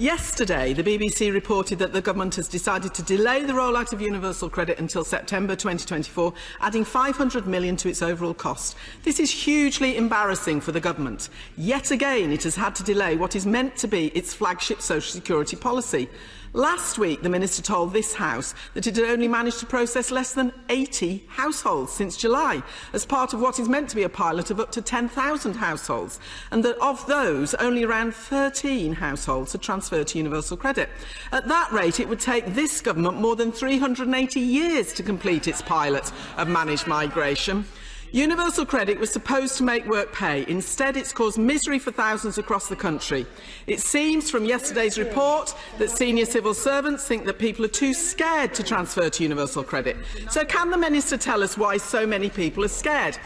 Yesterday, the BBC reported that the government has decided to delay the rollout of universal credit until September 2024, adding £500 million to its overall cost. This is hugely embarrassing for the government. Yet again, it has had to delay what is meant to be its flagship social security policy. Last week, the Minister told this House that it had only managed to process less than 80 households since July, as part of what is meant to be a pilot of up to 10,000 households, and that of those, only around 13 households had transferred to universal credit. At that rate, it would take this government more than 380 years to complete its pilot of managed migration. Universal credit was supposed to make work pay. Instead, it's caused misery for thousands across the country. It seems from yesterday's report that senior civil servants think that people are too scared to transfer to universal credit. So can the Minister tell us why so many people are scared?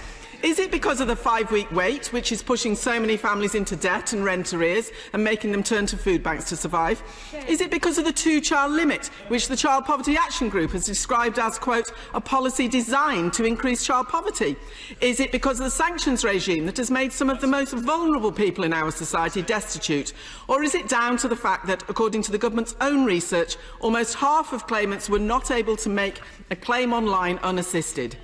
Is it because of the 5-week wait, which is pushing so many families into debt and rent arrears and making them turn to food banks to survive? Is it because of the 2-child limit, which the Child Poverty Action Group has described as, quote, a policy designed to increase child poverty? Is it because of the sanctions regime that has made some of the most vulnerable people in our society destitute? Or is it down to the fact that, according to the government's own research, almost half of claimants were not able to make a claim online unassisted?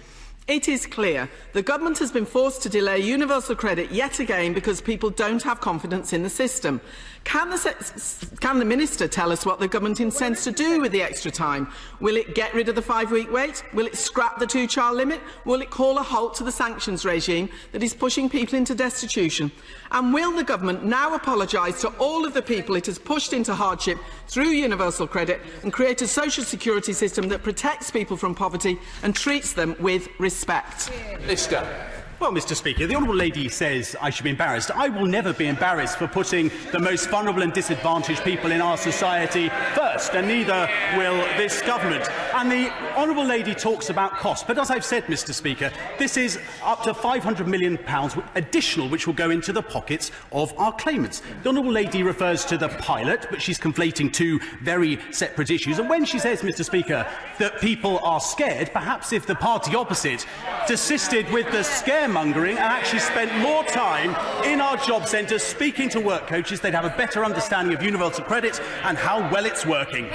It is clear the government has been forced to delay universal credit yet again because people don't have confidence in the system. Can the Minister tell us what the government intends to do with the extra time? Will it get rid of the 5-week wait? Will it scrap the 2-child limit? Will it call a halt to the sanctions regime that is pushing people into destitution? And will the government now apologise to all of the people it has pushed into hardship through universal credit and create a social security system that protects people from poverty and treats them with respect? Minister. Well, Mr Speaker, the Honourable Lady says I should be embarrassed. I will never be embarrassed for putting the most vulnerable and disadvantaged people in our society first, and neither will this government. And the Honourable Lady talks about cost, but as I've said, Mr Speaker, this is up to £500 million additional which will go into the pockets of our claimants. The Honourable Lady refers to the pilot, but she's conflating two very separate issues. And when she says, Mr Speaker, that people are scared, perhaps if the party opposite desisted with the scaremongering and actually spent more time in our job centres speaking to work coaches, they'd have a better understanding of universal credit and how well it's working.